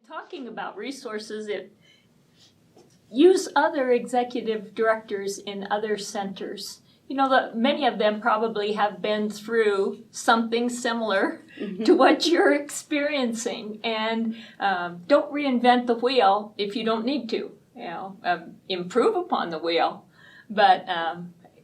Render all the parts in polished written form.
talking about resources, use other executive directors in other centers. You know, many of them probably have been through something similar to what you're experiencing, and don't reinvent the wheel if you don't need to. You know, improve upon the wheel. But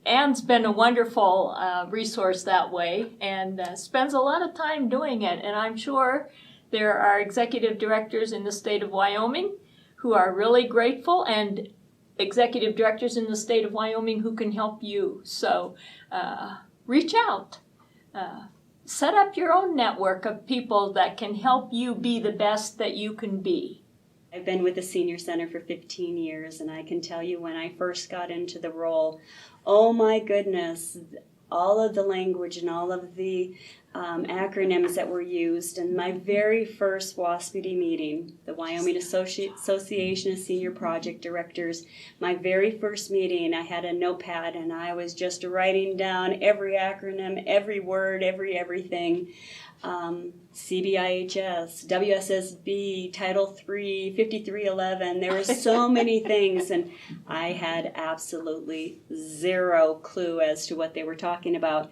Anne's been a wonderful resource that way, and spends a lot of time doing it. And I'm sure there are executive directors in the state of Wyoming who are really grateful, and executive directors in the state of Wyoming who can help you. So reach out. Set up your own network of people that can help you be the best that you can be. I've been with the Senior Center for 15 years, and I can tell you when I first got into the role, oh my goodness, all of the language and all of the acronyms that were used. And my very first WASPD meeting, the Wyoming Association of Senior Project Directors, my very first meeting, I had a notepad and I was just writing down every acronym, every word, everything. CBIHS, WSSB, Title III, 5311. There were so many things, and I had absolutely zero clue as to what they were talking about.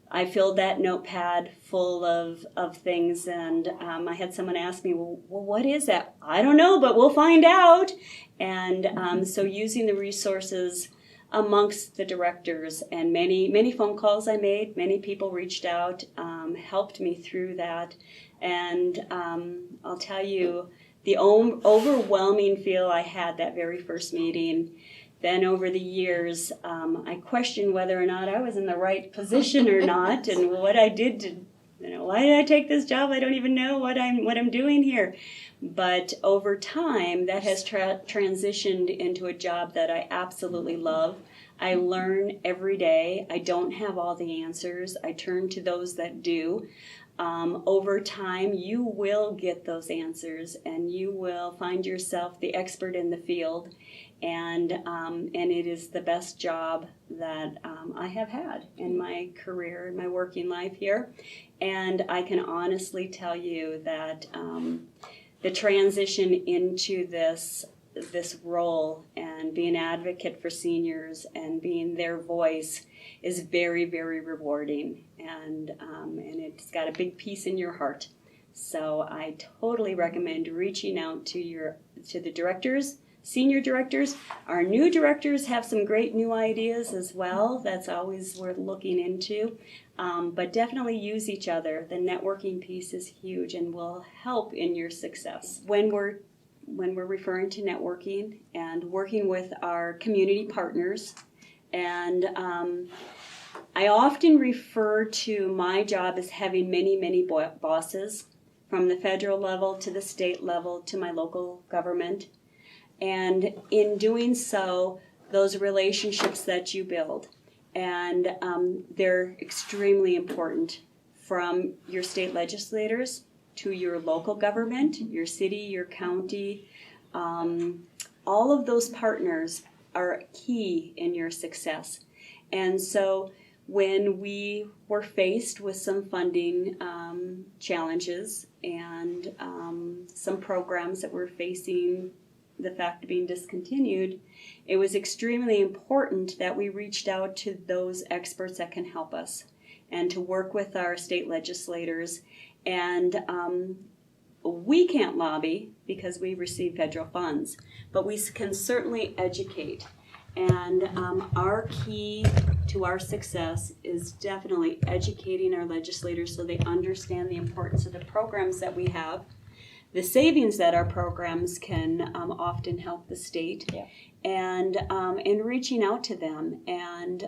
I filled that notepad full of things, and I had someone ask me, well, what is that? I don't know, but we'll find out. And so using the resources amongst the directors, and many phone calls I made, many people reached out, helped me through that. And I'll tell you, the overwhelming feel I had that very first meeting. Then over the years, I questioned whether or not I was in the right position or not, and what I did to, why did I take this job? I don't even know what I'm doing here. But over time, that has transitioned into a job that I absolutely love. I learn every day. I don't have all the answers. I turn to those that do. Over time, you will get those answers, and you will find yourself the expert in the field. And it is the best job that I have had in my career, in my working life here. And I can honestly tell you that the transition into this role and being an advocate for seniors and being their voice is very, very rewarding, and it's got a big piece in your heart. So I totally recommend reaching out to the directors, senior directors. Our new directors have some great new ideas as well. That's always worth looking into. But definitely use each other. The networking piece is huge and will help in your success. When we're referring to networking and working with our community partners, and I often refer to my job as having many bosses, from the federal level to the state level to my local government. And in doing so, those relationships that you build, and they're extremely important, from your state legislators to your local government, your city, your county. All of those partners are key in your success. And so when we were faced with some funding challenges and some programs that were facing the fact of being discontinued, it was extremely important that we reached out to those experts that can help us, and to work with our state legislators. And we can't lobby because we receive federal funds, but we can certainly educate. And our key to our success is definitely educating our legislators so they understand the importance of the programs that we have, the savings that our programs can often help the state, yeah. And reaching out to them. And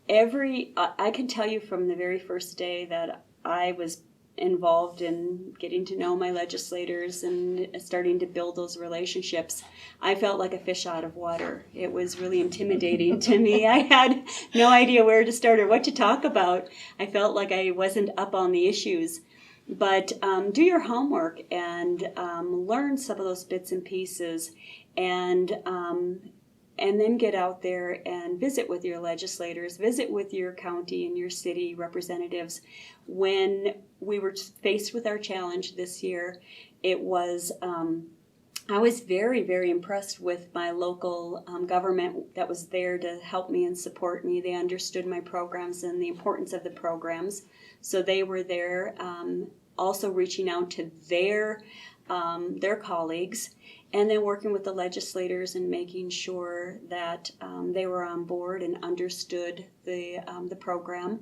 I can tell you from the very first day that I was involved in getting to know my legislators and starting to build those relationships, I felt like a fish out of water. It was really intimidating to me. I had no idea where to start or what to talk about. I felt like I wasn't up on the issues. But do your homework and learn some of those bits and pieces, and then get out there and visit with your legislators, visit with your county and your city representatives. When we were faced with our challenge this year, it was, I was very, very impressed with my local government that was there to help me and support me. They understood my programs and the importance of the programs. So they were there also reaching out to their colleagues, and then working with the legislators and making sure that they were on board and understood the program.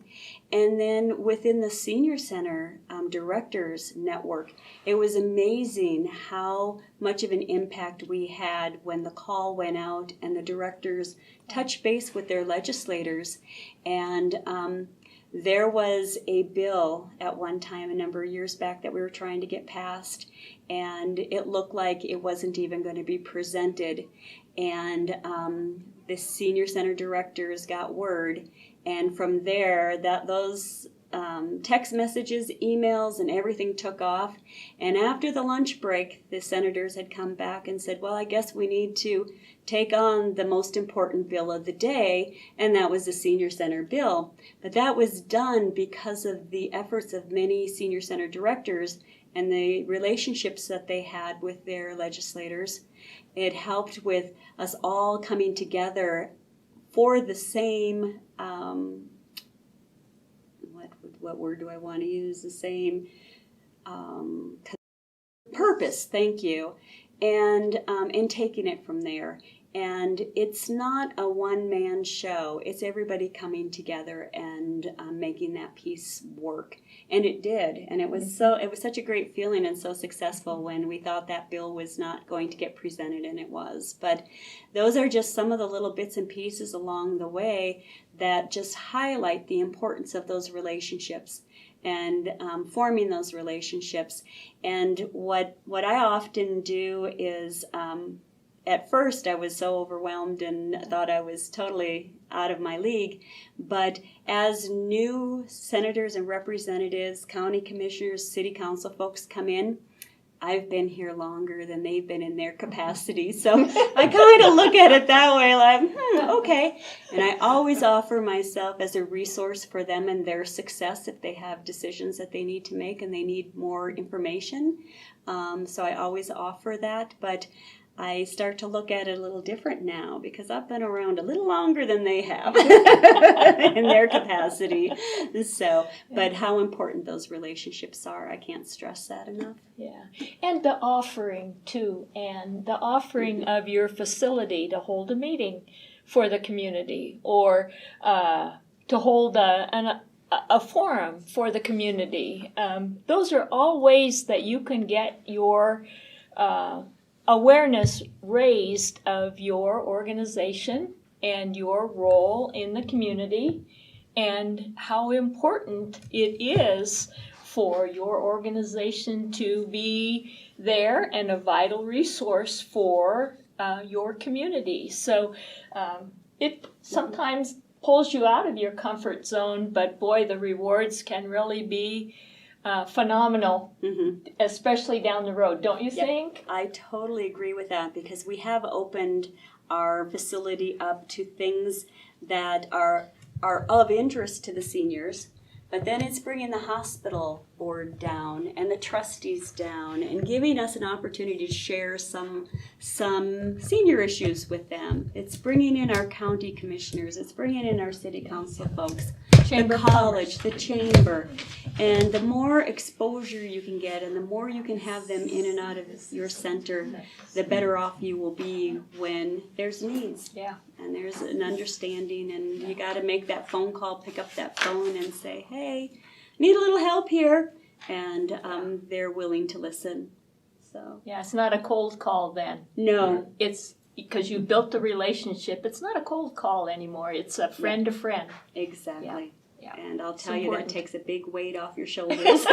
And then within the Senior Center Directors Network, it was amazing how much of an impact we had when the call went out and the directors touched base with their legislators. And there was a bill at one time, a number of years back, that we were trying to get passed, and it looked like it wasn't even going to be presented. And the Senior Center directors got word, and from there, those text messages, emails, and everything took off. And after the lunch break, the senators had come back and said, well, I guess we need to take on the most important bill of the day, and that was the Senior Center bill. But that was done because of the efforts of many Senior Center directors and the relationships that they had with their legislators. It helped with us all coming together for the same, what word do I want to use? The same purpose, thank you, and taking it from there. And it's not a one-man show. It's everybody coming together and making that piece work. And it did. And it was such a great feeling and so successful when we thought that bill was not going to get presented, and it was. But those are just some of the little bits and pieces along the way that just highlight the importance of those relationships and forming those relationships. And what I often do is, at first I was so overwhelmed and thought I was totally out of my league, but as new senators and representatives, county commissioners, city council folks come in, I've been here longer than they've been in their capacity. So I kind of look at it that way, like, okay. And I always offer myself as a resource for them and their success if they have decisions that they need to make and they need more information. So I always offer that, but I start to look at it a little different now because I've been around a little longer than they have in their capacity. So, but how important those relationships are, I can't stress that enough. Yeah, and the offering too, and the offering of your facility to hold a meeting for the community, or to hold a forum for the community. Those are all ways that you can get your awareness raised of your organization and your role in the community, and how important it is for your organization to be there and a vital resource for your community. So it sometimes pulls you out of your comfort zone, but boy, the rewards can really be phenomenal, especially down the road, don't you think? I totally agree with that, because we have opened our facility up to things that are of interest to the seniors, but then it's bringing the hospital board down and the trustees down and giving us an opportunity to share some senior issues with them. It's bringing in our county commissioners, it's bringing in our city council folks, Chamber the college, the chamber. And the more exposure you can get and the more you can have them in and out of your center, the better off you will be when there's needs. Yeah. And there's an understanding, and you got to make that phone call, pick up that phone and say, hey, need a little help here. And they're willing to listen. So Yeah, it's not a cold call then. No. It's because you built the relationship. It's not a cold call anymore. It's a friend to friend. Exactly. Yeah. And I'll tell you, important. that takes a big weight off your shoulders.